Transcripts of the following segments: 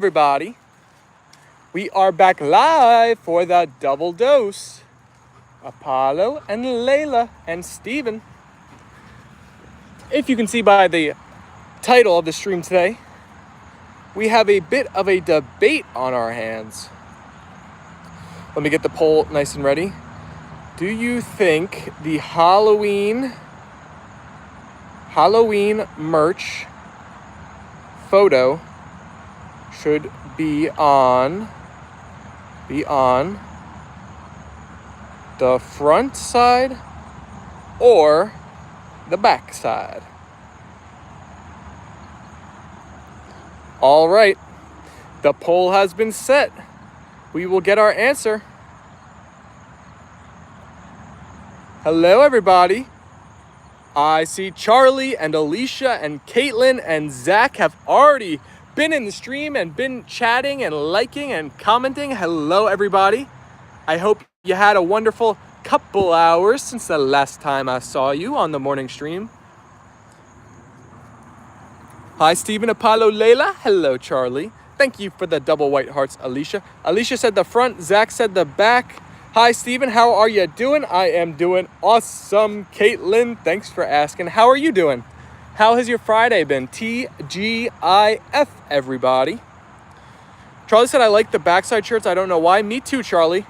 Everybody, we are back live for the double dose. Apollo and Leyla and Steven. If you can see by the title of the stream today, we have a bit of a debate on our hands. Let me get the poll nice and ready. Do you think the Halloween merch photo should be on the front side or the back side? All right, the poll has been set. We will get our answer. Hello, everybody. I see Charlie and Alicia and Caitlin and Zach have already been in the stream and been chatting and liking and commenting. Hello, everybody. I hope you had a wonderful couple hours since the last time I saw you on the morning stream. Hi, Steven, Apollo, Leyla. Hello, Charlie. Thank you for the double white hearts, Alicia. Alicia said the front, Zach said the back. Hi, Steven, how are you doing? I am doing awesome. Caitlin, thanks for asking. How are you doing? How has your Friday been? TGIF, everybody. Charlie said, I like the backside shirts. I don't know why. Me too, Charlie.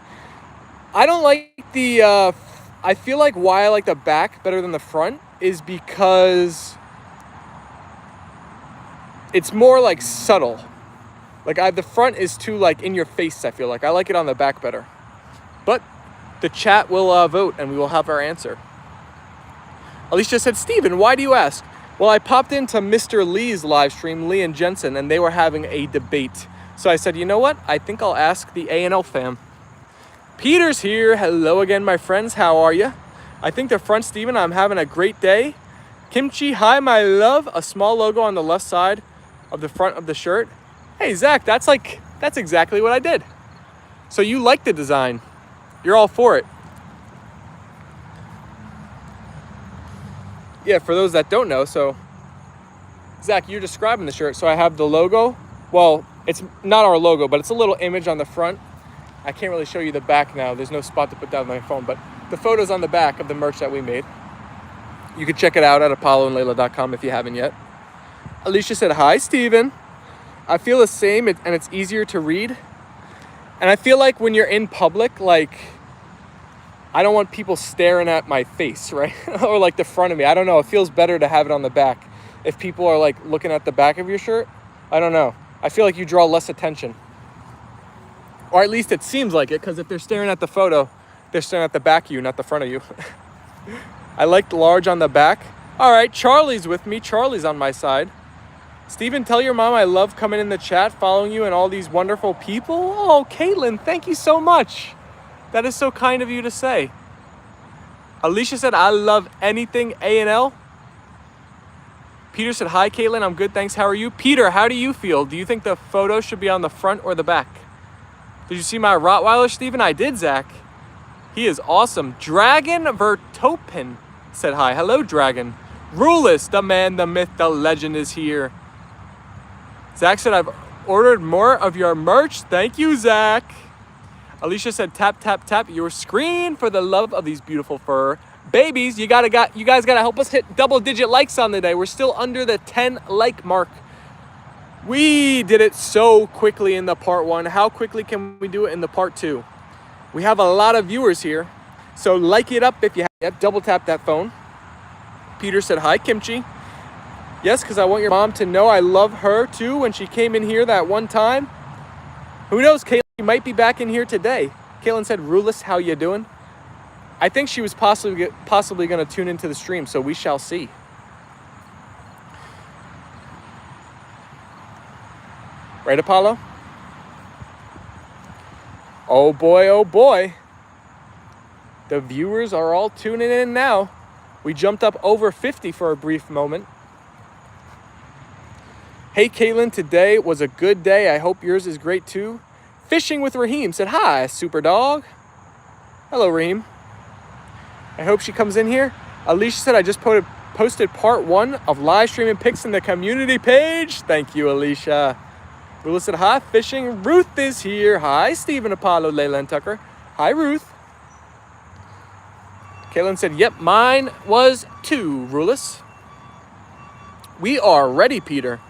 I don't like the, I feel like why I like the back better than the front is because it's more like subtle. Like the front is too like in your face, I feel like. I like it on the back better. But the chat will vote and we will have our answer. Alicia said, Steven, why do you ask? Well, I popped into Mr. Lee's live stream, Lee and Jensen, and they were having a debate. So I said, you know what? I think I'll ask the A&L Fam. Peter's here. Hello again, my friends. How are you? I think the front, Steven, I'm having a great day. Kimchi, hi, my love. A small logo on the left side of the front of the shirt. Hey, Zach, that's exactly what I did. So you like the design. You're all for it. Yeah, for those that don't know, so Zach, you're describing the shirt. So I have the logo. Well, it's not our logo, but it's a little image on the front. I can't really show you the back now. There's no spot to put that on my phone, but the photo's on the back of the merch that we made. You can check it out at apolloandleyla.com if you haven't yet. Alicia said, hi, Steven. I feel the same, and it's easier to read. And I feel like when you're in public, like, I don't want people staring at my face, right? Or like the front of me. I don't know. It feels better to have it on the back. If people are like looking at the back of your shirt, I don't know. I feel like you draw less attention. Or at least it seems like it, because if they're staring at the photo, they're staring at the back of you, not the front of you. I like large on the back. All right, Charlie's with me. Charlie's on my side. Steven, tell your mom I love coming in the chat, following you and all these wonderful people. Oh, Caitlin, thank you so much. That is so kind of you to say. Alicia said, I love anything A&L. Peter said, hi, Caitlin. I'm good, thanks. How are you? Peter, how do you feel? Do you think the photo should be on the front or the back? Did you see my Rottweiler, Steven? I did, Zach. He is awesome. Dragon Vertopin said hi. Hello, Dragon. Rulus, the man, the myth, the legend is here. Zach said, I've ordered more of your merch. Thank you, Zach. Alicia said, tap, tap, tap your screen for the love of these beautiful fur babies. You guys gotta help us hit double-digit likes on the day. We're still under the 10 like mark. We did it so quickly in the part 1. How quickly can we do it in the part 2? We have a lot of viewers here. So like it up if you have. Double tap that phone. Peter said, hi, Kimchi. Yes, because I want your mom to know I love her too when she came in here that one time. Who knows, Caitlin, she might be back in here today. Caitlin said, Rulus, how you doing? I think she was possibly going to tune into the stream, so we shall see. Right, Apollo? Oh boy, oh boy. The viewers are all tuning in now. We jumped up over 50 for a brief moment. Hey, Caitlin, today was a good day. I hope yours is great too. Fishing with Raheem said, hi, super dog. Hello, Raheem. I hope she comes in here. Alicia said, I just posted part 1 of live streaming pics in the community page. Thank you, Alicia. Rula said, hi, fishing. Ruth is here. Hi, Stephen, Apollo, Leyla, and Tucker. Hi, Ruth. Caitlin said, yep, mine was 2, Rulis. We are ready, Peter.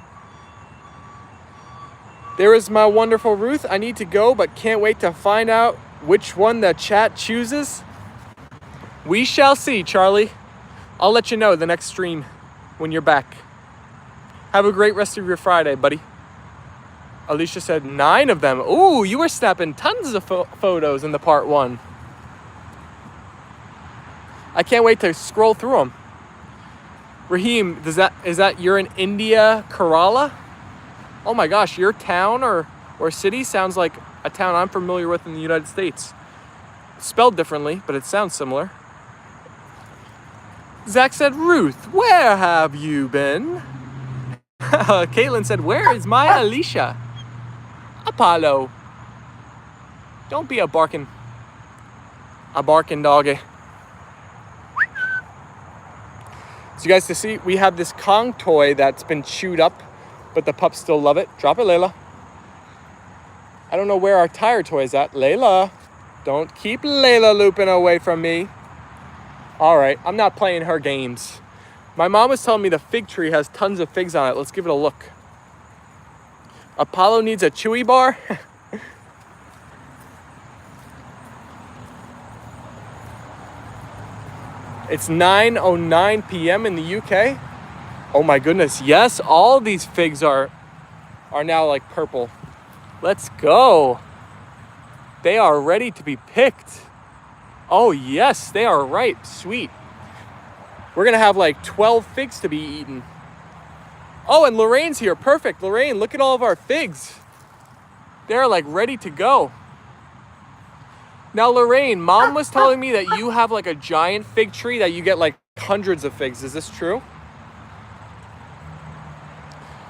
There is my wonderful Ruth. I need to go, but can't wait to find out which one the chat chooses. We shall see, Charlie. I'll let you know the next stream when you're back. Have a great rest of your Friday, buddy. Alicia said 9 of them. Ooh, you were snapping tons of photos in the part 1. I can't wait to scroll through them. Raheem, is that you're in India, Kerala? Oh my gosh, your town or city sounds like a town I'm familiar with in the United States. Spelled differently, but it sounds similar. Zach said, Ruth, where have you been? Caitlin said, where is my Alicia? Apollo. Don't be a barking doggy. So you guys to see, we have this Kong toy that's been chewed up, but the pups still love it. Drop it, Layla. I don't know where our tire toy is at. Layla, don't keep Layla looping away from me. All right, I'm not playing her games. My mom was telling me the fig tree has tons of figs on it. Let's give it a look. Apollo needs a chewy bar. It's 9:09 p.m. in the UK. Oh my goodness, yes, all these figs are now like purple. Let's go. They are ready to be picked. Oh yes, they are ripe, sweet. We're gonna have like 12 figs to be eaten. Oh, and Lorraine's here, perfect. Lorraine, look at all of our figs. They're like ready to go. Now, Lorraine, Mom was telling me that you have like a giant fig tree that you get like hundreds of figs. Is this true?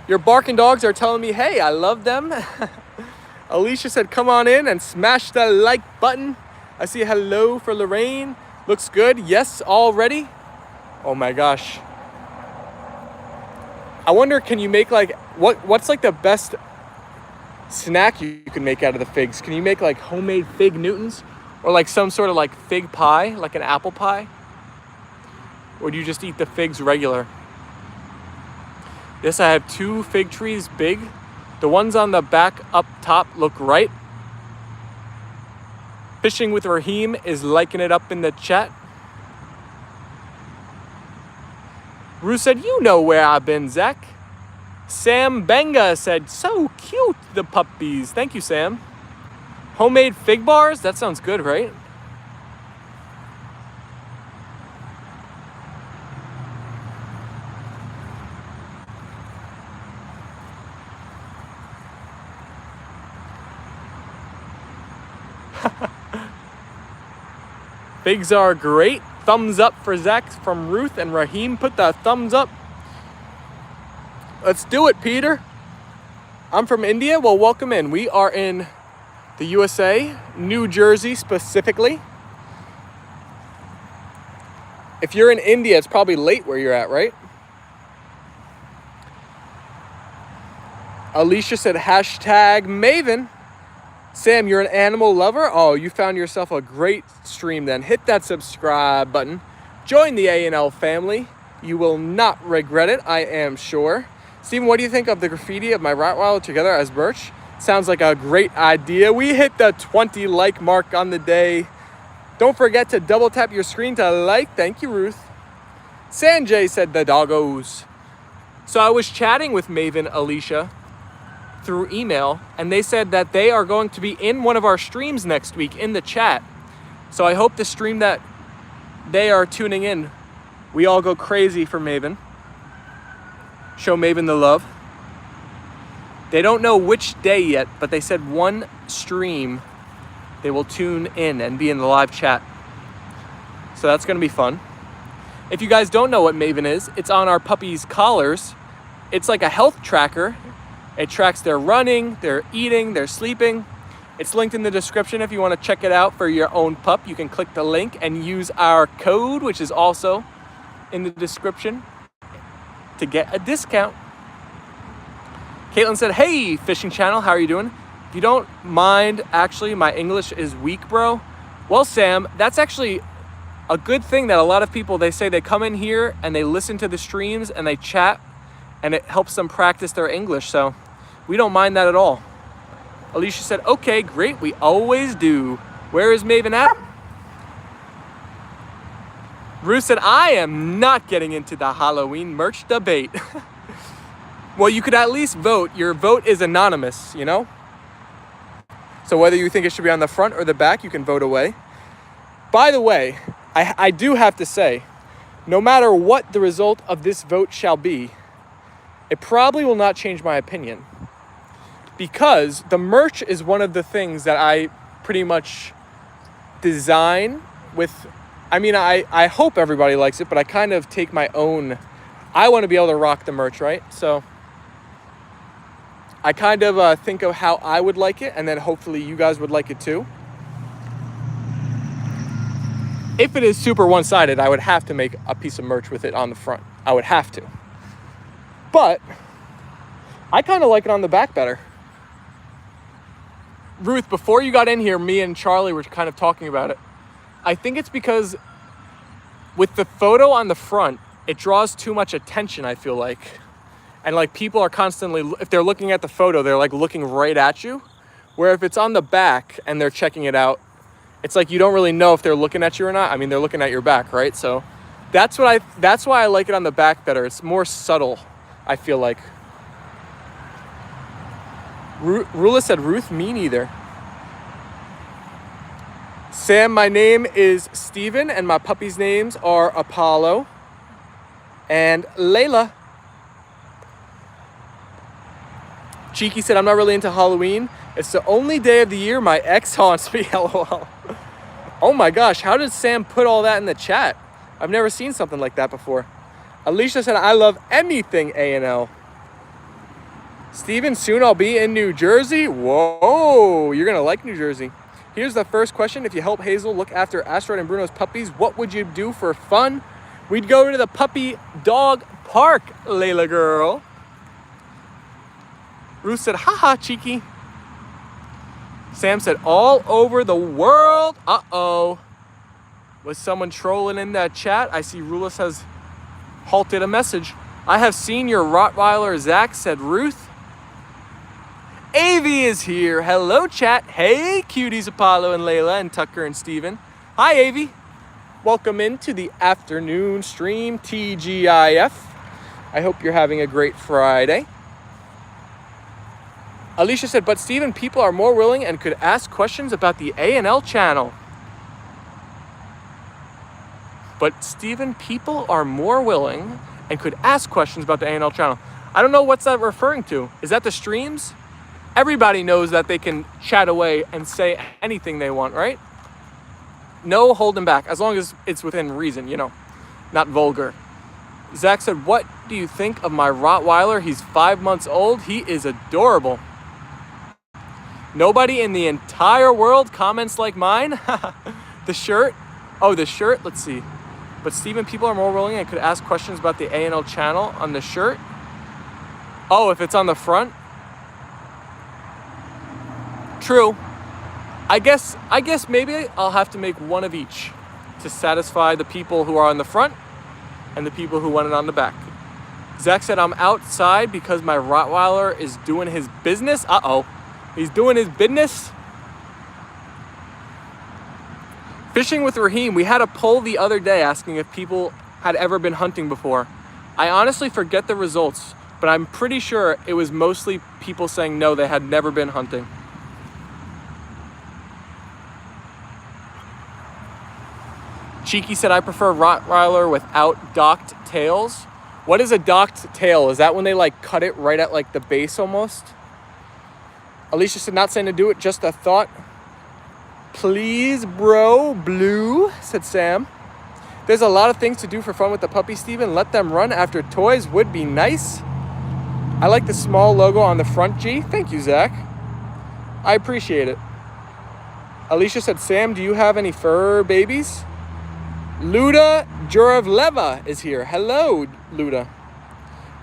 Your barking dogs are telling me, hey, I love them. Alicia said, come on in and smash the like button. I see a hello for Lorraine. Looks good. Yes, all ready. Oh my gosh. I wonder, can you make like, what's like the best snack you can make out of the figs? Can you make like homemade fig Newtons or like some sort of like fig pie, like an apple pie? Or do you just eat the figs regular? Yes, I have 2 fig trees big. The ones on the back up top look right. Fishing with Raheem is liking it up in the chat. Ruth said, you know where I've been, Zach. Sam Benga said, so cute, the puppies. Thank you, Sam. Homemade fig bars? That sounds good, right? Figs are great. Thumbs up for Zach from Ruth, and Raheem put the thumbs up. Let's do it, Peter. I'm from India. Well, welcome in. We are in the USA, New Jersey specifically. If you're in India, it's probably late where you're at, right? Alicia said, hashtag Maven. Sam, you're an animal lover? Oh, you found yourself a great stream then. Hit that subscribe button. Join the A&L family. You will not regret it, I am sure. Steven, what do you think of the graffiti of my Rottweiler together as merch? Sounds like a great idea. We hit the 20 like mark on the day. Don't forget to double tap your screen to like. Thank you, Ruth. Sanjay said the doggos. So I was chatting with Maven Alicia through email, and they said that they are going to be in one of our streams next week in the chat. So I hope the stream that they are tuning in, we all go crazy for Maven. Show Maven the love. They don't know which day yet, but they said one stream they will tune in and be in the live chat. So that's gonna be fun. If you guys don't know what Maven is, it's on our puppies' collars. It's like a health tracker. It tracks their running, their eating, their sleeping. It's linked in the description if you want to check it out for your own pup. You can click the link and use our code, which is also in the description, to get a discount. Caitlin said, hey, fishing channel, how are you doing? If you don't mind, actually, my English is weak, bro. Well, Sam, that's actually a good thing that a lot of people, they say they come in here and they listen to the streams and they chat and it helps them practice their English. So we don't mind that at all. Alicia said, okay, great. We always do. Where is Maven at? Ruth said, I am not getting into the Halloween merch debate. Well, you could at least vote. Your vote is anonymous, you know? So whether you think it should be on the front or the back, you can vote away. By the way, I do have to say, no matter what the result of this vote shall be, it probably will not change my opinion. Because the merch is one of the things that I pretty much design with. I mean, I hope everybody likes it, but I kind of take my own. I want to be able to rock the merch, right? So I kind of think of how I would like it, and then hopefully you guys would like it too. If it is super one-sided, I would have to make a piece of merch with it on the front. I would have to. But I kind of like it on the back better. Ruth, before you got in here, me and Charlie were kind of talking about it. I think it's because with the photo on the front, it draws too much attention, I feel like. And like people are constantly, if they're looking at the photo, they're like looking right at you. Where if it's on the back and they're checking it out, it's like you don't really know if they're looking at you or not. I mean, they're looking at your back, right? So that's why I like it on the back better. It's more subtle, I feel like. Rula said, Ruth, me neither. Sam, my name is Steven, and my puppy's names are Apollo and Leyla. Cheeky said, I'm not really into Halloween. It's the only day of the year my ex haunts me, lol. Oh my gosh, how did Sam put all that in the chat? I've never seen something like that before. Alicia said, I love anything A&L. Steven, soon I'll be in New Jersey. Whoa, you're gonna like New Jersey. Here's the first question. If you help Hazel look after Asteroid and Bruno's puppies, what would you do for fun? We'd go to the puppy dog park, Layla girl. Ruth said, haha, cheeky. Sam said, all over the world. Uh-oh. Was someone trolling in that chat? I see Rulis has halted a message. I have seen your Rottweiler, Zach, said Ruth. Avi is here. Hello, chat. Hey, cuties, Apollo and Leyla and Tucker and Steven. Hi, Avi. Welcome into the afternoon stream, TGIF. I hope you're having a great Friday. Alicia said, but Steven, people are more willing and could ask questions about the A&L channel. But Steven, people are more willing and could ask questions about the A&L channel. I don't know what's that referring to. Is that the streams? Everybody knows that they can chat away and say anything they want, right? No holding back, as long as it's within reason, you know, not vulgar. Zach said, what do you think of my Rottweiler? He's 5 months old. He is adorable. Nobody in the entire world comments like mine. The shirt. Oh, the shirt. Let's see. But Steven, people are more willing and could ask questions about the A&L channel on the shirt. Oh, if it's on the front. True. I guess maybe I'll have to make one of each to satisfy the people who are on the front and the people who want it on the back. Zach said, I'm outside because my Rottweiler is doing his business. Uh-oh. He's doing his business. Fishing with Raheem. We had a poll the other day asking if people had ever been hunting before. I honestly forget the results, but I'm pretty sure it was mostly people saying no, they had never been hunting. Cheeky said, I prefer Rottweiler without docked tails. What is a docked tail? Is that when they like cut it right at like the base almost? Alicia said, not saying to do it, just a thought. Please, bro, blue, said Sam. There's a lot of things to do for fun with the puppy, Steven. Let them run after toys would be nice. I like the small logo on the front, G. Thank you, Zach. I appreciate it. Alicia said, Sam, do you have any fur babies? Luda Juravleva is here. Hello, Luda.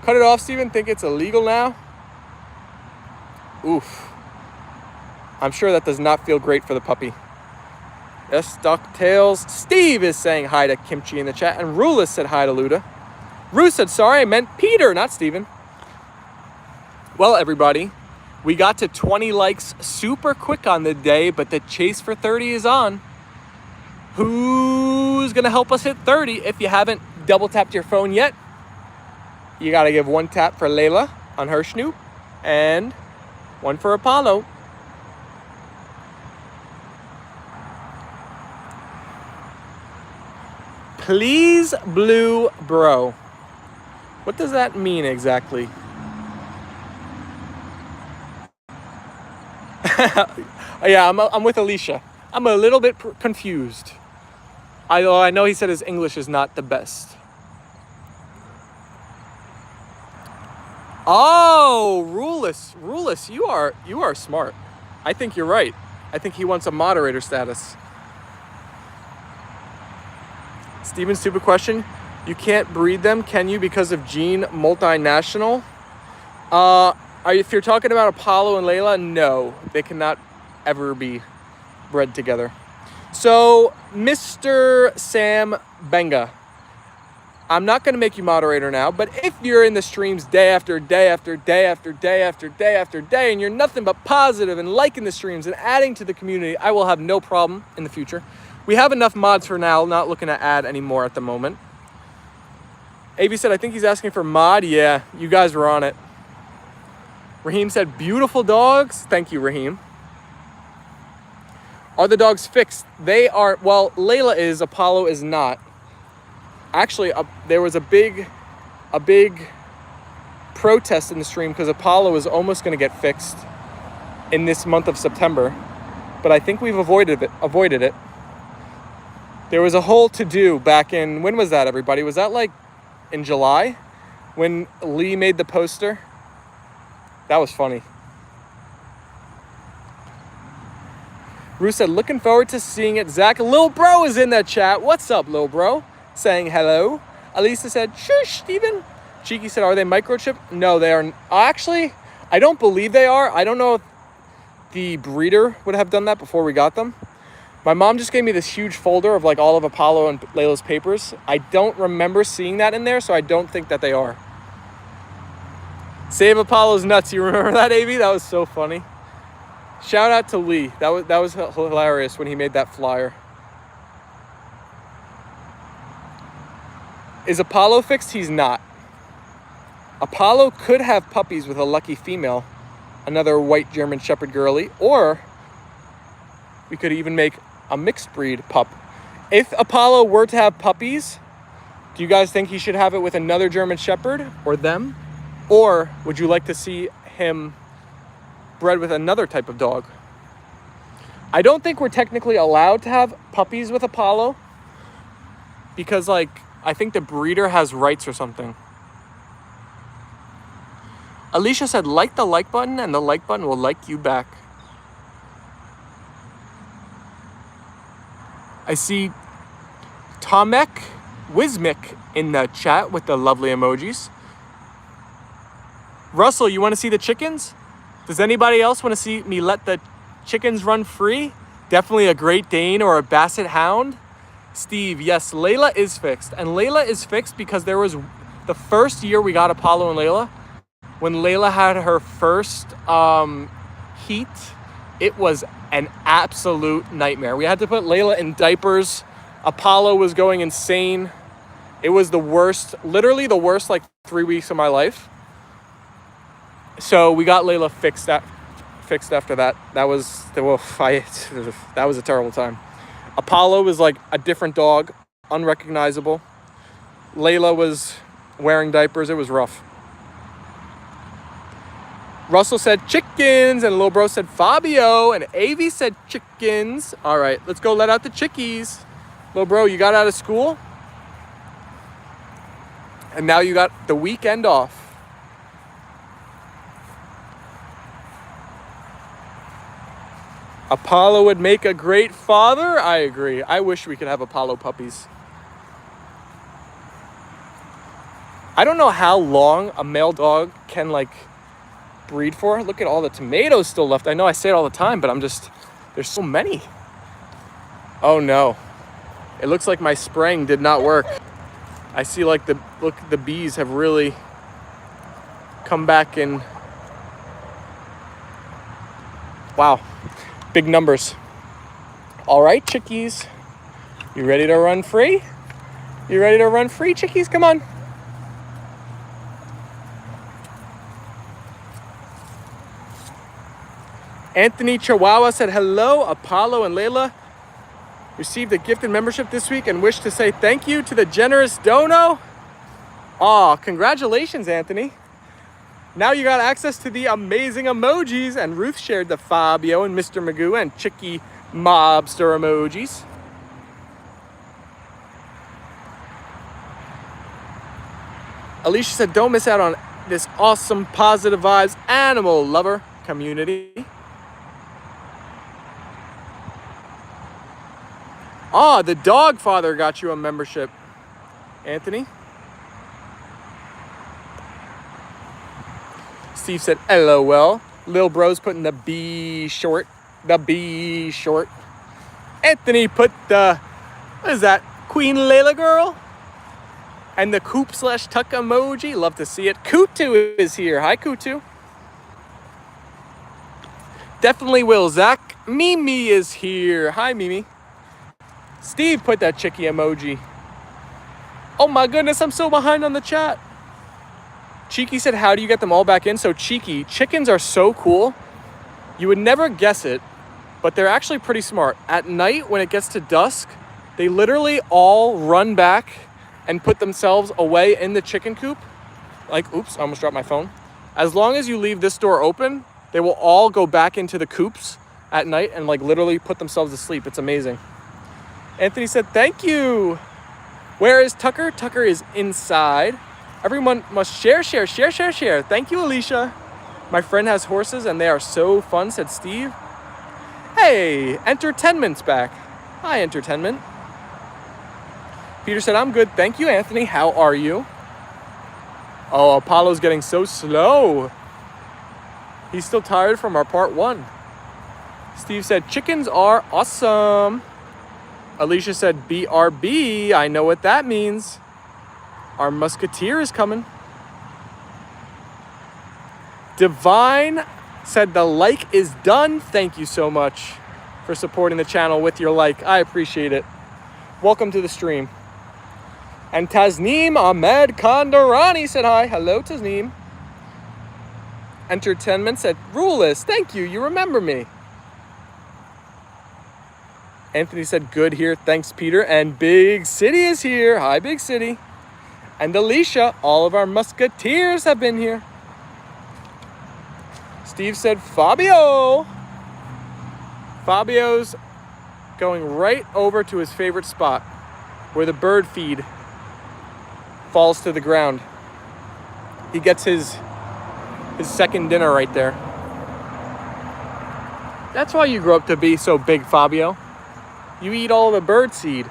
Cut it off, Steven. Think it's illegal now? Oof. I'm sure that does not feel great for the puppy. Yes, DuckTales. Steve is saying hi to Kimchi in the chat. And Rulis said hi to Luda. Rue said, sorry, I meant Peter, not Steven. Well, everybody, we got to 20 likes super quick on the day, but the chase for 30 is on. Who's going to help us hit 30? If you haven't double tapped your phone yet, you got to give one tap for Leyla on her schnoop and one for Apollo. Please, blue bro. What does that mean exactly? Yeah, I'm with Alicia. I'm a little bit confused. I know he said his English is not the best. Oh, Rulis, you are smart. I think you're right. I think he wants a moderator status. Steven's stupid question. You can't breed them, can you, because of gene multinational? If you're talking about Apollo and Leyla, no, they cannot ever be bred together. So, Mr. Sam Benga, I'm not going to make you moderator now, but if you're in the streams day after day after day after day after day after day, and you're nothing but positive and liking the streams and adding to the community, I will have no problem in the future. We have enough mods for now, not looking to add any more at the moment. AV said, I think he's asking for mod. Yeah, you guys were on it. Raheem said, beautiful dogs. Thank you, Raheem. Are the dogs fixed? They are. Well, Leyla is, Apollo is not. Actually, there was a big protest in the stream because Apollo is almost going to get fixed in this month of September. But I think we've avoided it. There was a whole to-do back in, when was that, everybody? Was that like in July when Lee made the poster? That was funny. Rue said, looking forward to seeing it. Zach, Lil Bro is in that chat. What's up, Lil Bro? Saying hello. Alisa said, shush, Steven. Cheeky said, are they microchipped? No, they are. Actually, I don't believe they are. I don't know if the breeder would have done that before we got them. My mom just gave me this huge folder of like all of Apollo and Layla's papers. I don't remember seeing that in there, so I don't think that they are. Save Apollo's nuts. You remember that, AV? That was so funny. Shout out to Lee. That was hilarious when he made that flyer. Is Apollo fixed? He's not. Apollo could have puppies with a lucky female, another white German Shepherd girly, or we could even make a mixed breed pup. If Apollo were to have puppies, do you guys think he should have it with another German Shepherd or them? Or would you like to see him bred with another type of dog? I don't think we're technically allowed to have puppies with Apollo because, like, I think the breeder has rights or something. Alicia said, like the like button and the like button will like you back. I see Tomek Wismik in the chat with the lovely emojis. Russell, you want to see the chickens? Does anybody else want to see me let the chickens run free? Definitely a Great Dane or a Basset Hound. Steve, yes, Leyla is fixed. And Leyla is fixed because there was the first year we got Apollo and Leyla, when Leyla had her first heat, it was an absolute nightmare. We had to put Leyla in diapers. Apollo was going insane. It was the worst, literally the worst, like 3 weeks of my life. So we got Leyla fixed after that. That was a terrible time. Apollo was like a different dog, unrecognizable. Leyla was wearing diapers. It was rough. Russell said chickens, and Lil Bro said Fabio, and AV said chickens. All right, let's go let out the chickies. Lil Bro, you got out of school, and now you got the weekend off. Apollo would make a great father. I agree. I wish we could have Apollo puppies. I don't know how long a male dog can, like, breed for. Look at all the tomatoes still left. I know I say it all the time, but there's so many. Oh no. It looks like my spraying did not work. I see like the bees have really come back in. Wow, big numbers. All right, chickies, you ready to run free? You ready to run free, chickies? Come on. Anthony Chihuahua said, hello, Apollo and Leyla. Received a gifted membership this week and wish to say thank you to the generous dono. Aw, congratulations, Anthony. Now you got access to the amazing emojis, and Ruth shared the Fabio and Mr. Magoo and Chicky Mobster emojis. Alicia said, don't miss out on this awesome positive vibes animal lover community. Ah, the dog father got you a membership, Anthony. Steve said, LOL. Lil Bro's putting the B short. The B short. Anthony put the, what is that? Queen Layla girl? And the coop/tuck emoji. Love to see it. Kutu is here. Hi, Kutu. Definitely will. Zach. Mimi is here. Hi, Mimi. Steve put that chicky emoji. Oh my goodness, I'm so behind on the chat. Cheeky said, how do you get them all back in? So Cheeky, chickens are so cool. You would never guess it, but they're actually pretty smart. At night, when it gets to dusk, they literally all run back and put themselves away in the chicken coop. Like, oops, I almost dropped my phone. As long as you leave this door open, they will all go back into the coops at night and like literally put themselves to sleep. It's amazing. Anthony said, thank you. Where is Tucker? Tucker is inside. Everyone must share. Thank you, Alicia. My friend has horses and they are so fun, said Steve. Hey, Entertainment's back. Hi, Entertainment. Peter said, I'm good. Thank you, Anthony. How are you? Oh, Apollo's getting so slow. He's still tired from our part 1. Steve said, chickens are awesome. Alicia said, BRB. I know what that means. Our musketeer is coming. Divine said the like is done. Thank you so much for supporting the channel with your like. I appreciate it. Welcome to the stream. And Tasneem Ahmed Kandarani said hi. Hello, Tasneem. Entertainment said, Ruleless. Thank you. You remember me. Anthony said, good here. Thanks, Peter. And Big City is here. Hi, Big City. And Alicia, all of our musketeers have been here. Steve said, Fabio. Fabio's going right over to his favorite spot where the bird feed falls to the ground. He gets his second dinner right there. That's why you grew up to be so big, Fabio. You eat all the bird seed.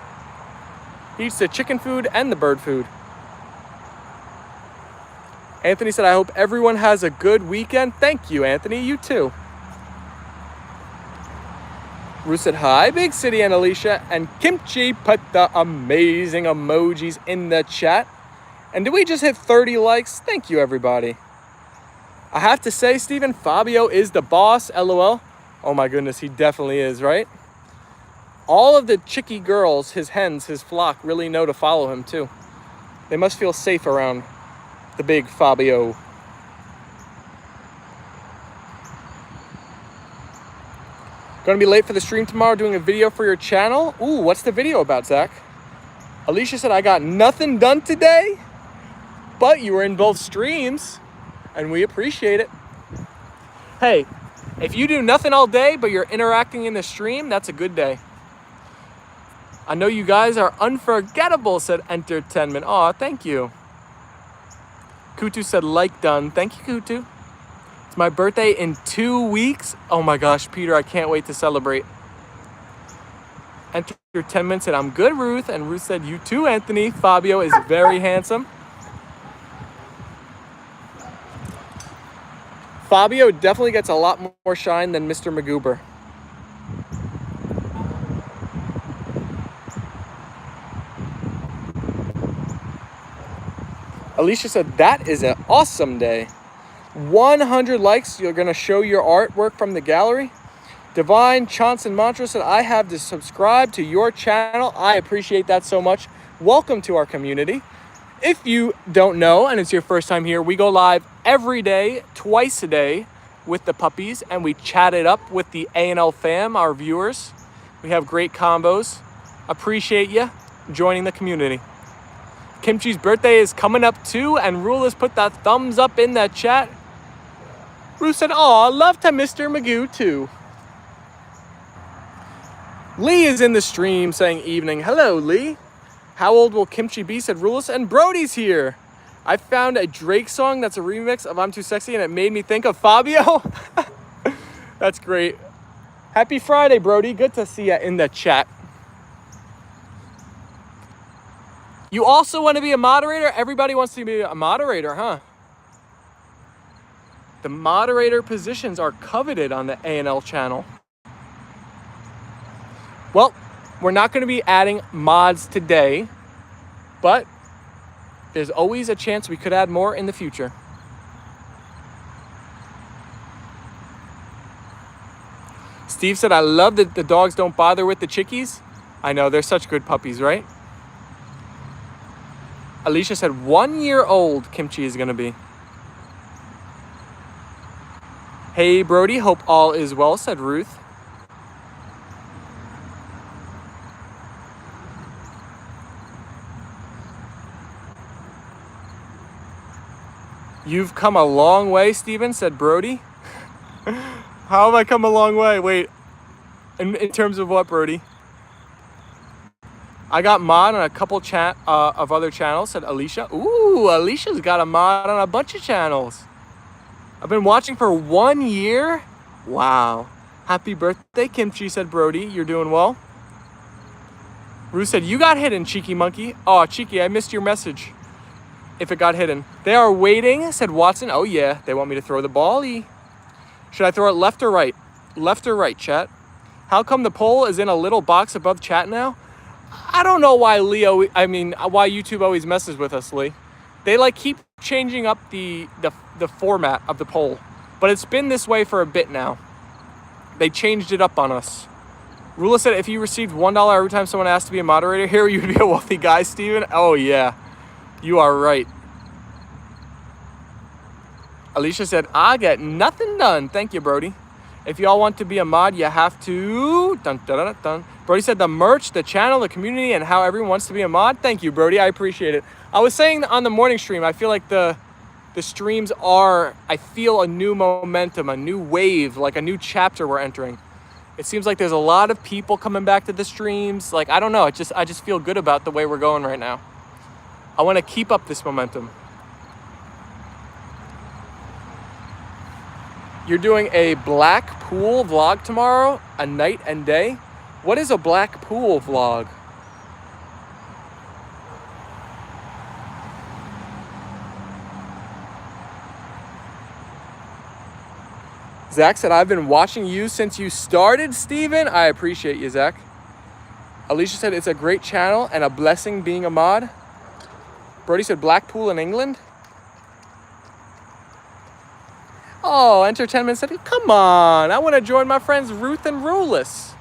He eats the chicken food and the bird food. Anthony said, I hope everyone has a good weekend. Thank you, Anthony. You too. Ruth said, hi, Big City and Alicia. And Kimchi put the amazing emojis in the chat. And did we just hit 30 likes? Thank you, everybody. I have to say, Stephen, Fabio is the boss, LOL. Oh my goodness, he definitely is, right? All of the chicky girls, his hens, his flock, really know to follow him too. They must feel safe around the big Fabio. Gonna be late for the stream tomorrow doing a video for your channel. Ooh, what's the video about, Zach? Alicia said, I got nothing done today, but you were in both streams and we appreciate it. Hey, if you do nothing all day, but you're interacting in the stream, that's a good day. I know you guys are unforgettable, said Entertainment. Aw, thank you. Kutu said, like done. Thank you, Kutu. It's my birthday in 2 weeks. Oh my gosh, Peter, I can't wait to celebrate. Entertainment said, I'm good, Ruth. And Ruth said, you too, Anthony. Fabio is very handsome. Fabio definitely gets a lot more shine than Mr. Magoober. Alicia said, that is an awesome day. 100 likes. You're going to show your artwork from the gallery. Divine Johnson Mantra said, I have to subscribe to your channel. I appreciate that so much. Welcome to our community. If you don't know, and it's your first time here, we go live every day, twice a day with the puppies, and we chat it up with the A&L Fam, our viewers. We have great combos. Appreciate you joining the community. Kimchi's birthday is coming up too, and Rule has put that thumbs up in that chat. Rue said, aw, love to Mr. Magoo too. Lee is in the stream saying evening. Hello, Lee. How old will Kimchi be? Said Rulis. And Brody's here. I found a Drake song that's a remix of I'm Too Sexy, and it made me think of Fabio. That's great. Happy Friday, Brody. Good to see you in the chat. You also want to be a moderator? Everybody wants to be a moderator, huh? The moderator positions are coveted on the A&L channel. Well, we're not going to be adding mods today, but there's always a chance we could add more in the future. Steve said, I love that the dogs don't bother with the chickies. I know, they're such good puppies, right? Alicia said 1 year old Kimchi is going to be. Hey, Brody, hope all is well, said Ruth. You've come a long way, Steven, said Brody. How have I come a long way? Wait, in terms of what, Brody? I got mod on a couple of other channels, said Alicia. Ooh, Alicia's got a mod on a bunch of channels. I've been watching for 1 year. Wow. Happy birthday, Kimchi, said Brody. You're doing well. Rue said, you got hidden, Cheeky Monkey. Oh, Cheeky, I missed your message. If it got hidden. They are waiting, said Watson. Oh, yeah. They want me to throw the ball-y. Should I throw it left or right? Left or right, chat? How come the poll is in a little box above chat now? I don't know why why YouTube always messes with us, Lee. They keep changing up the format of the poll, but it's been this way for a bit now. They changed it up on us. Rula said if you received $1 every time someone asked to be a moderator here, you'd be a wealthy guy, Steven. Oh yeah, you are right. Alicia said, I get nothing done. Thank you, Brody. If y'all want to be a mod, you have to... Dun, dun, dun, dun. Brody said the merch, the channel, the community, and how everyone wants to be a mod. Thank you, Brody. I appreciate it. I was saying on the morning stream, I feel like the streams are... I feel a new momentum, a new wave, like a new chapter we're entering. It seems like there's a lot of people coming back to the streams. I don't know. I just feel good about the way we're going right now. I want to keep up this momentum. You're doing a black pool vlog tomorrow, a night and day. What is a black pool vlog? Zach said, I've been watching you since you started, Steven. I appreciate you, Zach. Alicia said, it's a great channel and a blessing being a mod. Brody said, Blackpool in England. Oh, Entertainment said, come on. I want to join my friends Ruth and Rulis.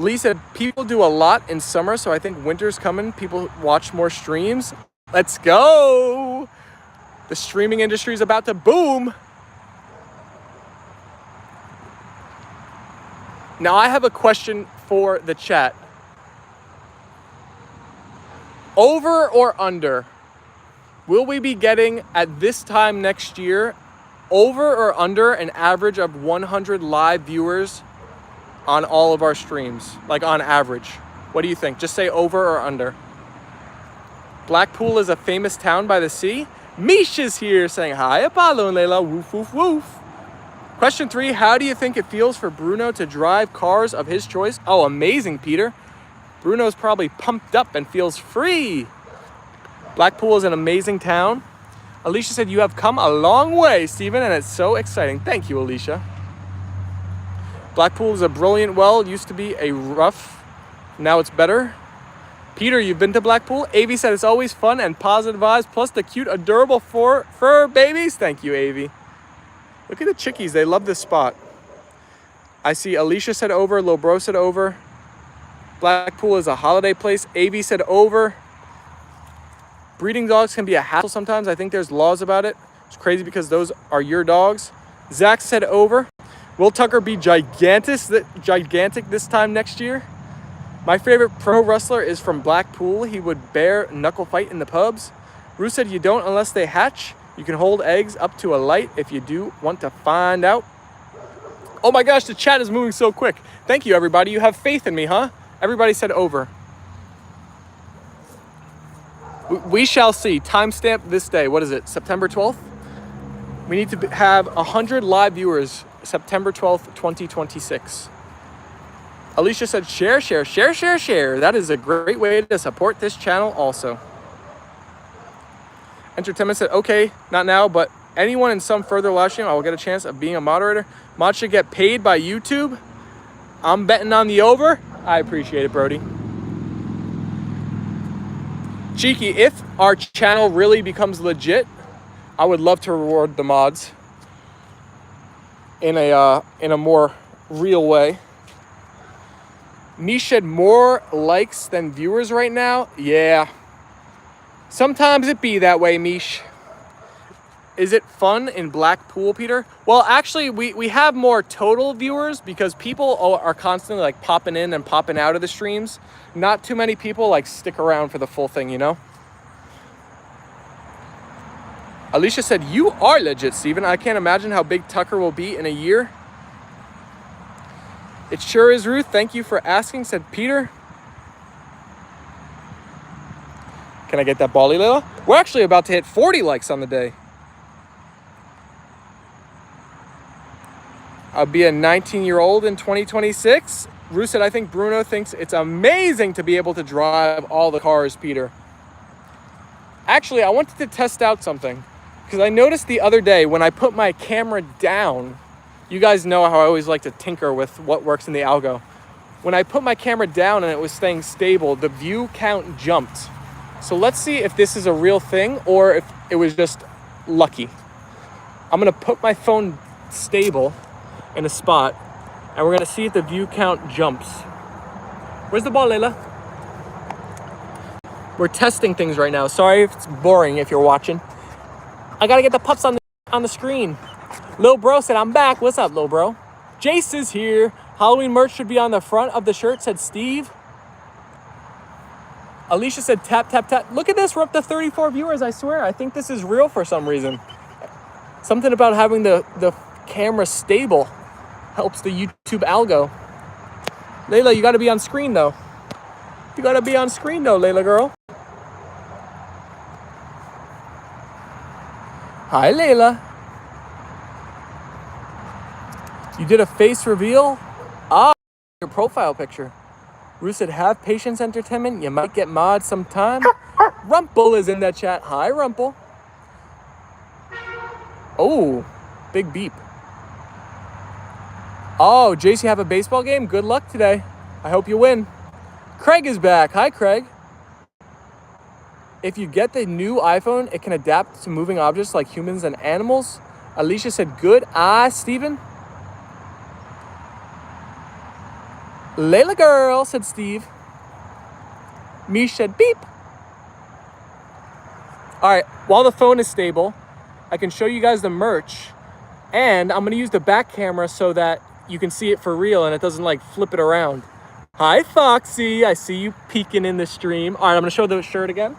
Lee said, people do a lot in summer, so I think winter's coming. People watch more streams. Let's go. The streaming industry is about to boom. Now, I have a question for the chat. Over or under? Will we be getting, at this time next year, over or under an average of 100 live viewers on all of our streams? On average. What do you think? Just say over or under. Blackpool is a famous town by the sea. Mish is here saying, hi, Apollo and Leyla. Woof, woof, woof. Question 3, how do you think it feels for Bruno to drive cars of his choice? Oh, amazing, Peter. Bruno's probably pumped up and feels free. Blackpool is an amazing town. Alicia said, you have come a long way, Stephen, and it's so exciting. Thank you, Alicia. Blackpool is a brilliant well. It used to be a rough. Now it's better. Peter, you've been to Blackpool? Avi said it's always fun and positive vibes, plus the cute, adorable fur babies. Thank you, Avi. Look at the chickies. They love this spot. I see Alicia said over. Lobro said over. Blackpool is a holiday place. Avi said over. Breeding dogs can be a hassle sometimes. I think there's laws about it. It's crazy because those are your dogs. Zach said over. Will Tucker be gigantic this time next year? My favorite pro wrestler is from Blackpool. He would bare knuckle fight in the pubs. Rue said you don't unless they hatch. You can hold eggs up to a light if you do want to find out. Oh my gosh, the chat is moving so quick. Thank you, everybody. You have faith in me, huh? Everybody said over. We shall see. Timestamp this day. What is it? September 12th? We need to have 100 live viewers September 12th, 2026. Alicia said share. That is a great way to support this channel also. Entertainment said, okay, not now, but anyone in some further live stream, I will get a chance of being a moderator. Mod should get paid by YouTube. I'm betting on the over. I appreciate it, Brody. Cheeky, if our channel really becomes legit, I would love to reward the mods in a more real way. Mish had more likes than viewers right now. Yeah. Sometimes it be that way, Mish. Is it fun in Blackpool, Peter? Well, actually, we have more total viewers because people are constantly like popping in and popping out of the streams. Not too many people like stick around for the full thing, you know? Alicia said, you are legit, Steven. I can't imagine how big Tucker will be in a year. It sure is, Ruth. Thank you for asking, said Peter. Can I get that ball, Leyla? We're actually about to hit 40 likes on the day. I'll be a 19-year-old in 2026. Ruth said, I think Bruno thinks it's amazing to be able to drive all the cars, Peter. Actually, I wanted to test out something because I noticed the other day when I put my camera down, you guys know how I always like to tinker with what works in the algo. When I put my camera down and it was staying stable, the view count jumped. So let's see if this is a real thing or if it was just lucky. I'm gonna put my phone stable in a spot and we're gonna see if the view count jumps. Where's the ball, Leyla? We're testing things right now. Sorry if it's boring if you're watching. I gotta get the pups on the screen. Lil Bro said, I'm back. What's up, Lil Bro? Jace is here. Halloween merch should be on the front of the shirt, said Steve. Alicia said, tap, tap, tap. Look at this. We're up to 34 viewers, I swear. I think this is real for some reason. Something about having the camera stable helps the YouTube algo. Leyla, you got to be on screen, though. You got to be on screen, though, Leyla girl. Hi, Leyla. You did a face reveal? Ah, your profile picture. Ruth said, have patience, entertainment. You might get mod sometime. Rumple is in that chat. Hi, Rumple. Oh, big beep. Oh, Jace, you have a baseball game? Good luck today. I hope you win. Craig is back. Hi, Craig. If you get the new iPhone, it can adapt to moving objects like humans and animals. Alicia said, good. Steven. Layla girl, said Steve. Mish said, beep. All right, while the phone is stable, I can show you guys the merch. And I'm going to use the back camera so that you can see it for real and it doesn't like flip it around. Hi, Foxy. I see you peeking in the stream. All right, I'm going to show the shirt again.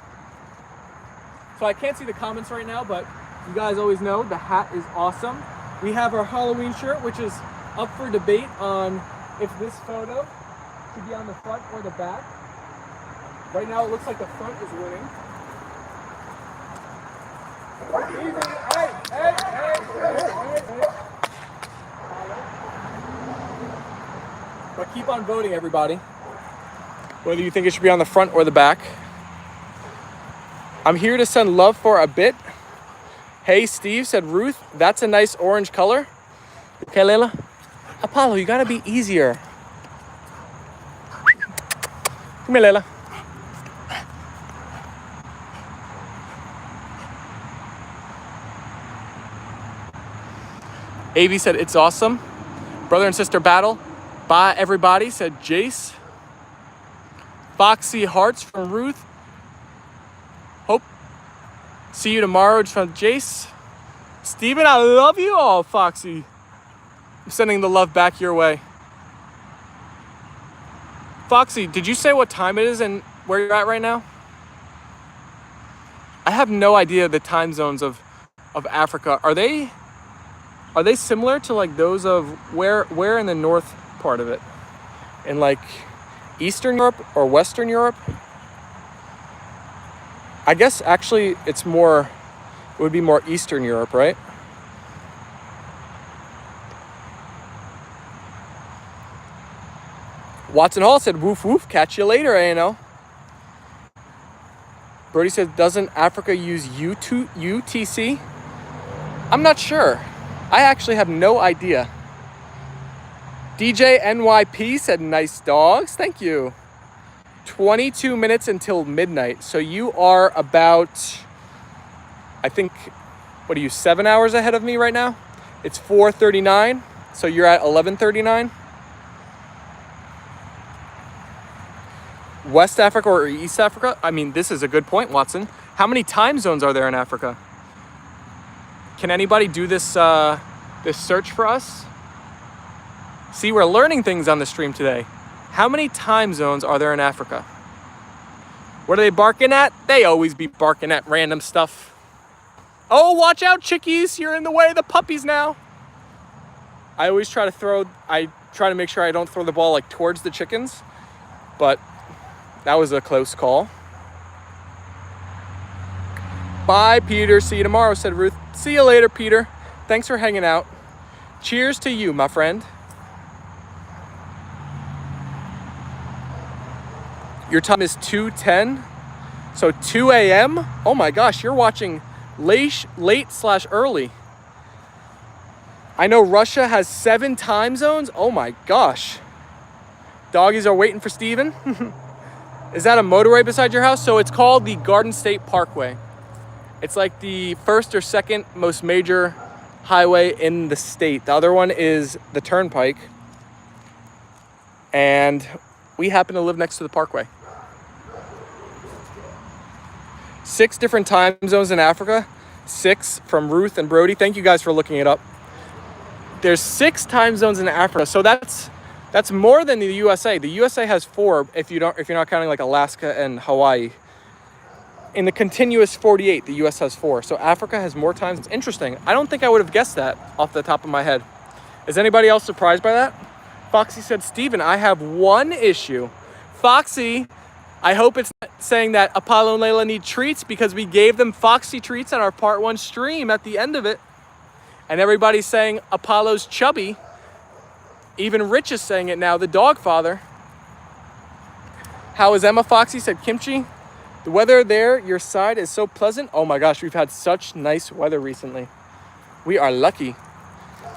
So I can't see the comments right now, but you guys always know the hat is awesome. We have our Halloween shirt, which is up for debate on if this photo should be on the front or the back. Right now it looks like the front is winning. Easy. Hey. But keep on voting, everybody. Whether you think it should be on the front or the back. I'm here to send love for a bit. Hey, Steve, said Ruth. That's a nice orange color. Okay, Leyla. Apollo, you gotta be easier. Come here, Leyla. Avi said, it's awesome. Brother and sister battle. Bye, everybody, said Jace. Foxy hearts from Ruth. Hope. See you tomorrow from Jace. Steven, I love you all, Foxy. I'm sending the love back your way. Foxy, did you say what time it is and where you're at right now? I have no idea the time zones of Africa. Are they similar to like those of where in the north part of it? In like Eastern Europe or Western Europe? I guess actually it would be more Eastern Europe, right? Watson Hall said, woof woof, catch you later, A&L. Brody said, doesn't Africa use UTC? I'm not sure. I actually have no idea. DJ NYP said, nice dogs. Thank you. 22 minutes until midnight. So you are about, I think, what are you, 7 hours ahead of me right now? It's 4:39. So you're at 11:39. West Africa or East Africa? I mean, this is a good point, Watson. How many time zones are there in Africa? Can anybody do this search for us? See, we're learning things on the stream today. How many time zones are there in Africa? What are they barking at? They always be barking at random stuff. Oh, watch out, chickies. You're in the way of the puppies now. I always try to make sure I don't throw the ball like towards the chickens, but that was a close call. Bye, Peter. See you tomorrow, said Ruth. See you later, Peter. Thanks for hanging out. Cheers to you, my friend. Your time is 2:10, so 2 a.m. Oh my gosh, you're watching late/early. I know Russia has 7 time zones. Oh my gosh. Doggies are waiting for Steven. Is that a motorway beside your house? So it's called the Garden State Parkway. It's like the first or second most major highway in the state. The other one is the Turnpike. And we happen to live next to the Parkway. 6 different time zones in Africa. 6 from Ruth and Brody. Thank you guys for looking it up. There's 6 time zones in Africa. So that's more than the USA. The USA has 4 if you're not counting like Alaska and Hawaii. In the continuous 48, the US has 4. So Africa has more times. It's interesting. I don't think I would have guessed that off the top of my head. Is anybody else surprised by that? Foxy said, Steven, I have one issue. Foxy, I hope it's not saying that Apollo and Leyla need treats because we gave them Foxy treats on our part 1 stream at the end of it. And everybody's saying Apollo's chubby. Even Rich is saying it now, the dog father. How is Emma? Foxy said, Kimchi, the weather there, your side is so pleasant. Oh my gosh, we've had such nice weather recently. We are lucky.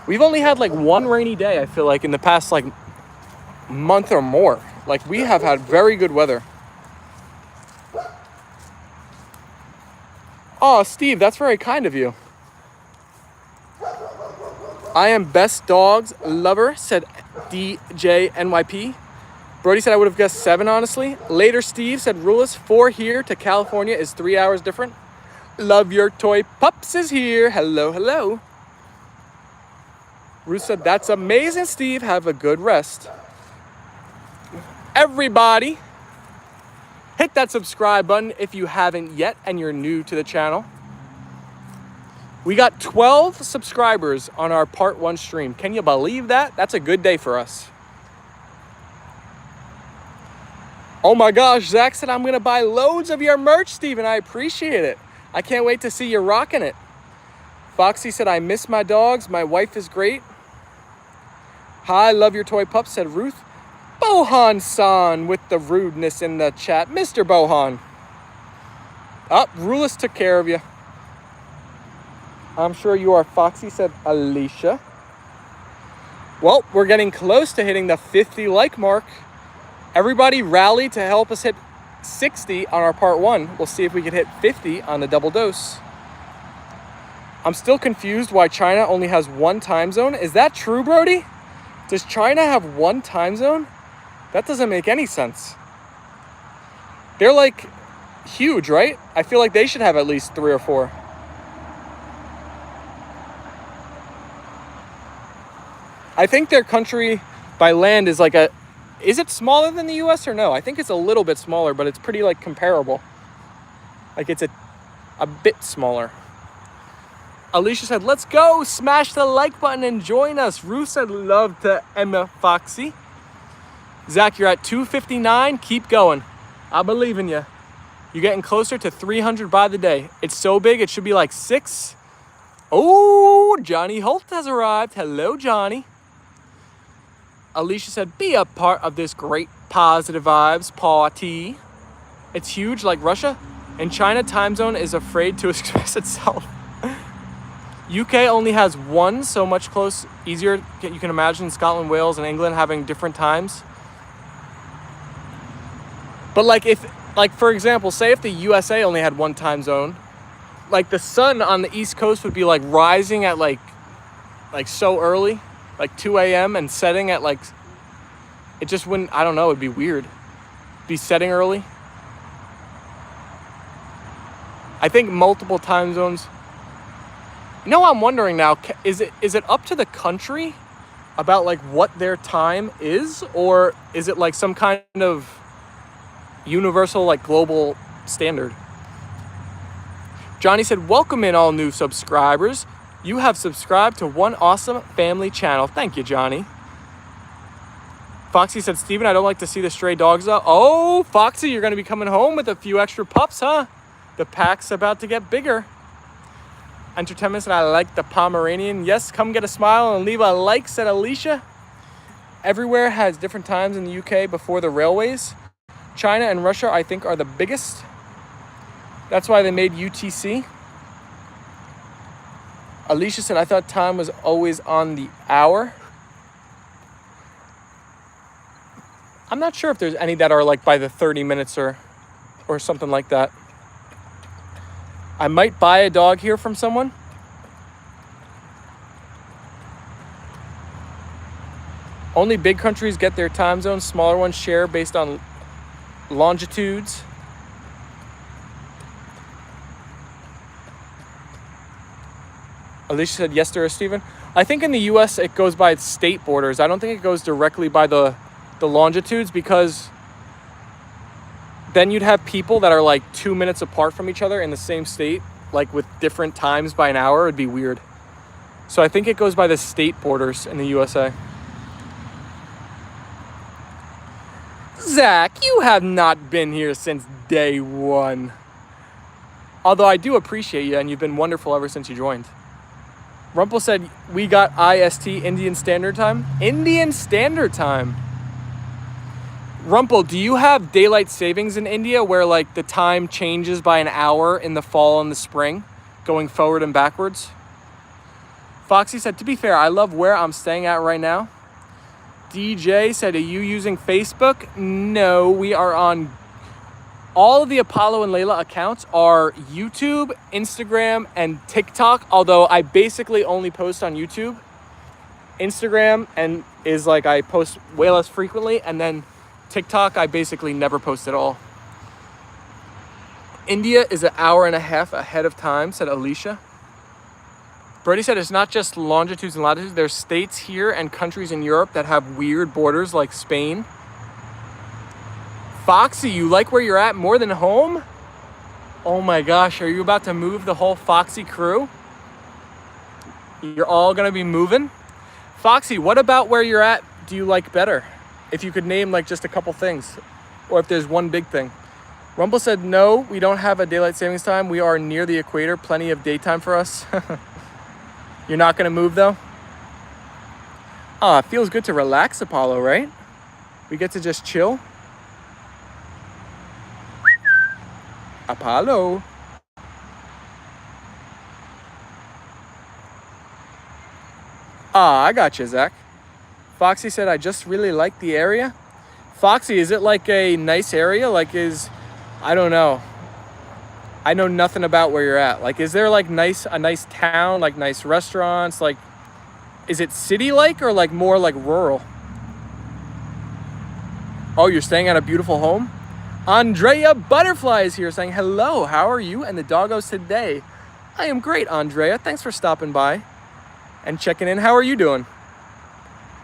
We've only had like 1 rainy day, I feel like, in the past like month or more. Like we have had very good weather. Oh, Steve, that's very kind of you. I am best dogs lover, said DJ NYP. Brody said I would have guessed 7, honestly. Later, Steve said Rulis 4 here to California is 3 hours different. Love your toy pups is here. Hello, hello. Ruth said, that's amazing, Steve. Have a good rest. Everybody, hit that subscribe button if you haven't yet and you're new to the channel. We got 12 subscribers on our part 1 stream. Can you believe that? That's a good day for us. Oh my gosh, Zach said, I'm gonna buy loads of your merch, Steven. I appreciate it. I can't wait to see you rocking it. Foxy said, I miss my dogs. My wife is great. Hi, love your toy pup, said Ruth. Bohan-san with the rudeness in the chat. Mr. Bohan. Rulis took care of you. I'm sure you are Foxy, said Alicia. Well, we're getting close to hitting the 50 like mark. Everybody rally to help us hit 60 on our part 1. We'll see if we can hit 50 on the double dose. I'm still confused why China only has 1 time zone. Is that true, Brody? Does China have 1 time zone? That doesn't make any sense. They're like huge, right? I feel like they should have at least 3 or 4. I think their country by land is like is it smaller than the US or no? I think it's a little bit smaller, but it's pretty like comparable. Like it's a bit smaller. Alicia said, let's go, smash the like button and join us. Ruth said, love to Emma Foxy. Zach, you're at 259, keep going. I believe in you. You're getting closer to 300 by the day. It's so big, it should be like 6. Oh, Johnny Holt has arrived. Hello, Johnny. Alicia said, be a part of this great positive vibes party. It's huge like Russia. And China time zone is afraid to express itself. UK only has 1, so much close, easier. You can imagine Scotland, Wales, and England having different times. But like for example, say if the USA only had 1 time zone, like the sun on the East Coast would be like rising at like so early, like 2 a.m. and setting at like, it just wouldn't, I don't know, it'd be weird. Be setting early. I think multiple time zones. You know what I'm wondering now, is it up to the country about like what their time is, or is it like some kind of universal like global standard? Johnny said, welcome in all new subscribers. You have subscribed to one awesome family channel. Thank you, Johnny. Foxy said, Steven, I don't like to see the stray dogs out. Oh, Foxy, you're going to be coming home with a few extra pups, huh? The pack's about to get bigger. Entertainment said, I like the Pomeranian. Yes, come get a smile and leave a like, said Alicia. Everywhere has different times in the UK before the railways. China and Russia, I think, are the biggest. That's why they made UTC. Alicia said, I thought time was always on the hour. I'm not sure if there's any that are like by the 30 minutes or something like that. I might buy a dog here from someone. Only big countries get their time zones. Smaller ones share based on longitudes. Alicia said, yes, there is, Stephen. I think in the US it goes by state borders. I don't think it goes directly by the longitudes, because then you'd have people that are like 2 minutes apart from each other in the same state, like with different times by an hour. It'd be weird. So I think it goes by the state borders in the USA. Zach, you have not been here since day 1. Although I do appreciate you, and you've been wonderful ever since you joined. Rumpel said, we got IST, Indian Standard Time. Indian Standard Time. Rumpel, do you have daylight savings in India where like the time changes by an hour in the fall and the spring, going forward and backwards? Foxy said, to be fair, I love where I'm staying at right now. DJ said, are you using Facebook? No, we are on, all of the Apollo and Leyla accounts are YouTube, Instagram, and TikTok, although I basically only post on YouTube. Instagram and is like I post way less frequently, and then TikTok, I basically never post at all. India is an hour and a half ahead of time, said Alicia. Brody said it's not just longitudes and latitudes. There's states here and countries in Europe that have weird borders like Spain. Foxy, you like where you're at more than home? Oh my gosh, are you about to move the whole Foxy crew? You're all gonna be moving? Foxy, what about where you're at do you like better? If you could name like just a couple things, or if there's one big thing. Rumble said, no, we don't have a daylight savings time. We are near the equator, plenty of daytime for us. You're not gonna move though? It feels good to relax, Apollo, right? We get to just chill. Apollo. Ah, I got you, Zach. Foxy said, I just really like the area. Foxy, is it like a nice area? Like I don't know. I know nothing about where you're at. Like, is there like a nice town, like nice restaurants? Like, is it city-like or like more like rural? Oh, you're staying at a beautiful home? Andrea Butterfly is here saying, hello, how are you and the doggos today? I am great, Andrea. Thanks for stopping by and checking in. How are you doing?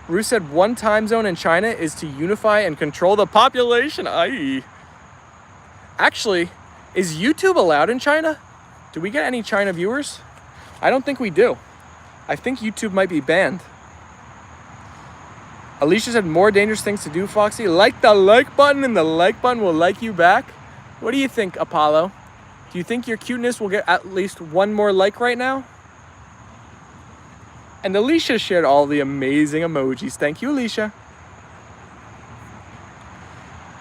Rue said one time zone in China is to unify and control the population. Aye. Actually, is YouTube allowed in China? Do we get any China viewers? I don't think we do. I think YouTube might be banned. Alicia said more dangerous things to do, Foxy. Like the like button and the like button will like you back. What do you think, Apollo? Do you think your cuteness will get at least one more like right now? And Alicia shared all the amazing emojis. Thank you, Alicia.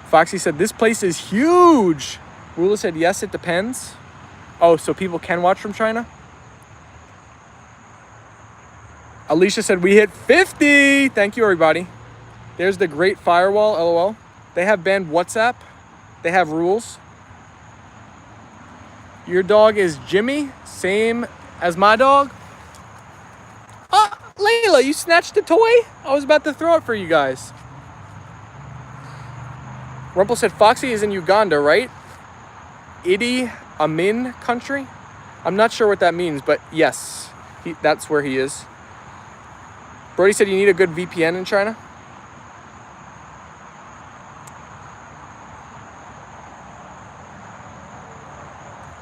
Foxy said, this place is huge. Rula said, yes, it depends. Oh, so people can watch from China? Alicia said, we hit 50. Thank you, everybody. There's the Great Firewall, LOL. They have banned WhatsApp. They have rules. Your dog is Jimmy, same as my dog. Leyla, you snatched a toy? I was about to throw it for you guys. Rumple said, Foxy is in Uganda, right? Idi Amin country? I'm not sure what that means, but yes, that's where he is. Brody said you need a good VPN in China.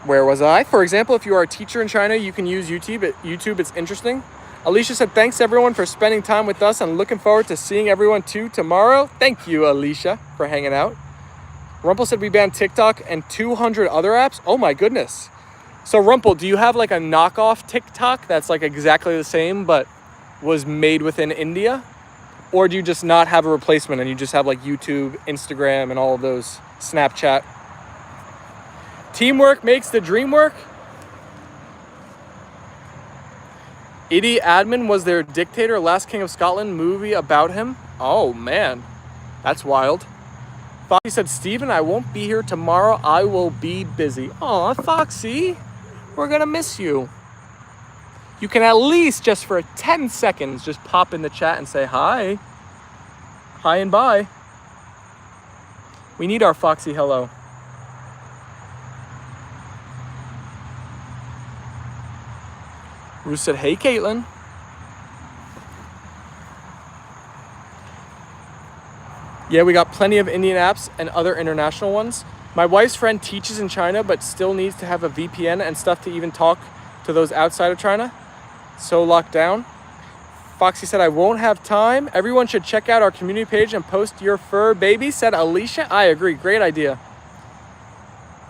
Where was I? For example, if you are a teacher in China, you can use YouTube. It's interesting. Alicia said, thanks everyone for spending time with us and looking forward to seeing everyone too tomorrow. Thank you, Alicia, for hanging out. Rumple said we banned TikTok and 200 other apps. Oh my goodness. So Rumple, do you have like a knockoff TikTok that's like exactly the same but was made within India? Or do you just not have a replacement and you just have like YouTube, Instagram, and all of those, Snapchat? Teamwork makes the dream work. Idi Amin was their dictator, Last King of Scotland movie about him. Oh man, that's wild. Foxy said, Steven, I won't be here tomorrow. I will be busy. Aw, Foxy, we're gonna miss you. You can at least just for 10 seconds just pop in the chat and say hi. Hi and bye. We need our Foxy hello. Ruth said, hey, Caitlin. Yeah, we got plenty of Indian apps and other international ones. My wife's friend teaches in China, but still needs to have a VPN and stuff to even talk to those outside of China. So locked down. Foxy said, I won't have time. Everyone should check out our community page and post your fur baby, said Alicia. I agree, great idea.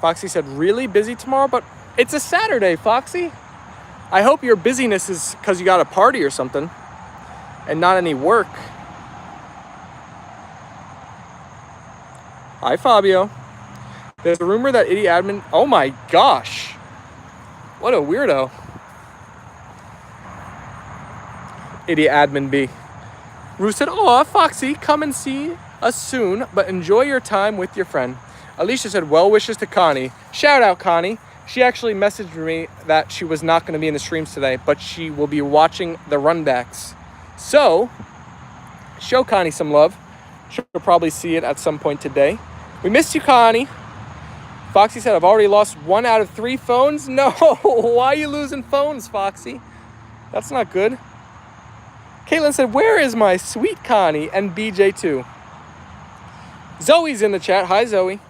Foxy said, really busy tomorrow, but it's a Saturday, Foxy. I hope your busyness is because you got a party or something and not any work. Hi, Fabio. There's a rumor that Idi Amin... Oh my gosh. What a weirdo. Idi Admin B. Ruth said, oh, Foxy, come and see us soon, but enjoy your time with your friend. Alicia said, well wishes to Connie. Shout out, Connie. She actually messaged me that she was not going to be in the streams today, but she will be watching the runbacks. So, show Connie some love. She'll probably see it at some point today. We missed you, Connie. Foxy said, I've already lost 1 out of 3 phones. No, why are you losing phones, Foxy? That's not good. Caitlin said, where is my sweet Connie? And BJ too. Zoe's in the chat. Hi, Zoe.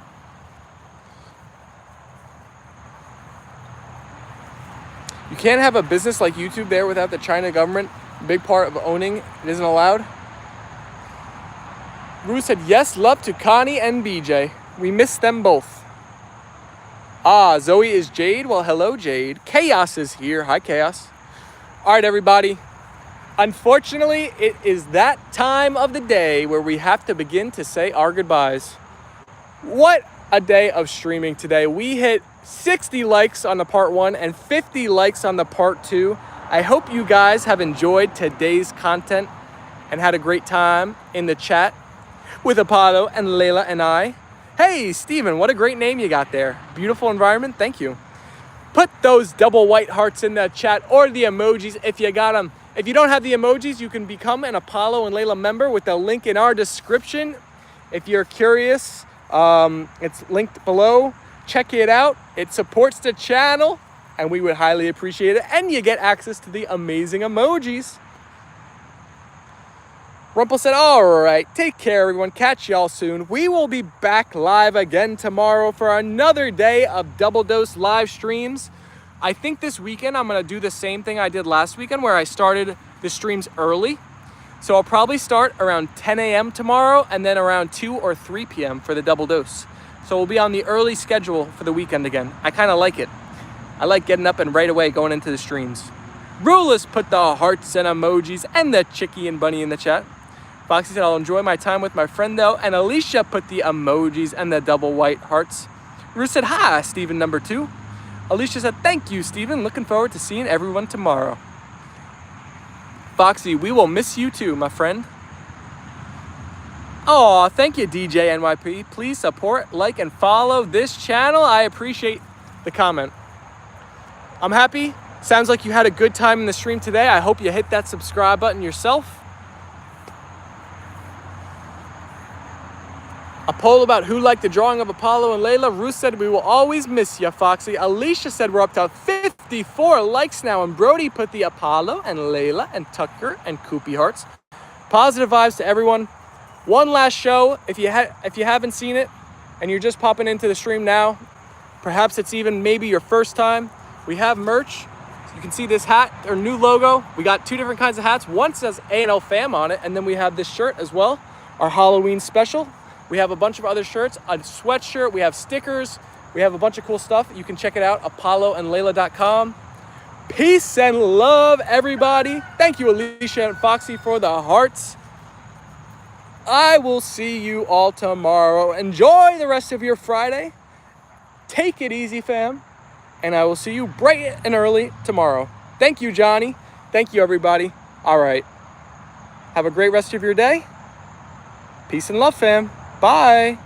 You can't have a business like YouTube there without the China government. A big part of owning it isn't allowed. Ruth said, yes, love to Connie and BJ. We miss them both. Ah, Zoe is Jade. Well, hello, Jade. Chaos is here. Hi, Chaos. All right, everybody. Unfortunately, it is that time of the day where we have to begin to say our goodbyes. What a day of streaming today. We hit 60 likes on the part 1 and 50 likes on the part 2. I hope you guys have enjoyed today's content and had a great time in the chat with Apollo and Leyla and I. Hey, Steven, what a great name you got there. Beautiful environment, thank you. Put those double white hearts in the chat or the emojis if you got them. If you don't have the emojis, you can become an Apollo and Leyla member with the link in our description. If you're curious, it's linked below. Check it out. It supports the channel and we would highly appreciate it. And you get access to the amazing emojis. Rumpel said, all right, take care, everyone. Catch y'all soon. We will be back live again tomorrow for another day of Double Dose live streams. I think this weekend I'm going to do the same thing I did last weekend where I started the streams early. So I'll probably start around 10 a.m. tomorrow and then around 2 or 3 p.m. for the Double Dose. So we'll be on the early schedule for the weekend again. I kind of like it. I like getting up and right away going into the streams. Rulus put the hearts and emojis and the chickie and bunny in the chat. Foxy said, I'll enjoy my time with my friend though. And Alicia put the emojis and the double white hearts. Ruth said, hi, Steven number 2. Alicia said, thank you, Steven. Looking forward to seeing everyone tomorrow. Foxy, we will miss you too, my friend. Oh, thank you, DJ NYP. Please support, like, and follow this channel. I appreciate the comment. I'm happy. Sounds like you had a good time in the stream today. I hope you hit that subscribe button yourself. A poll about who liked the drawing of Apollo and Leyla. Ruth said, we will always miss you, Foxy. Alicia said, we're up to 54 likes now. And Brody put the Apollo and Leyla and Tucker and Koopy hearts. Positive vibes to everyone. One last show. If you haven't seen it and you're just popping into the stream now, perhaps it's even maybe your first time, we have merch. You can see this hat, our new logo. We got 2 different kinds of hats. One says A&L Fam on it, and then we have this shirt as well, our Halloween special. We have a bunch of other shirts, a sweatshirt, we have stickers, we have a bunch of cool stuff. You can check it out, apolloandleyla.com. Peace and love, everybody. Thank you, Alicia and Foxy, for the hearts. I will see you all tomorrow. Enjoy the rest of your Friday. Take it easy, fam. And I will see you bright and early tomorrow. Thank you, Johnny. Thank you, everybody. All right. Have a great rest of your day. Peace and love, fam. Bye.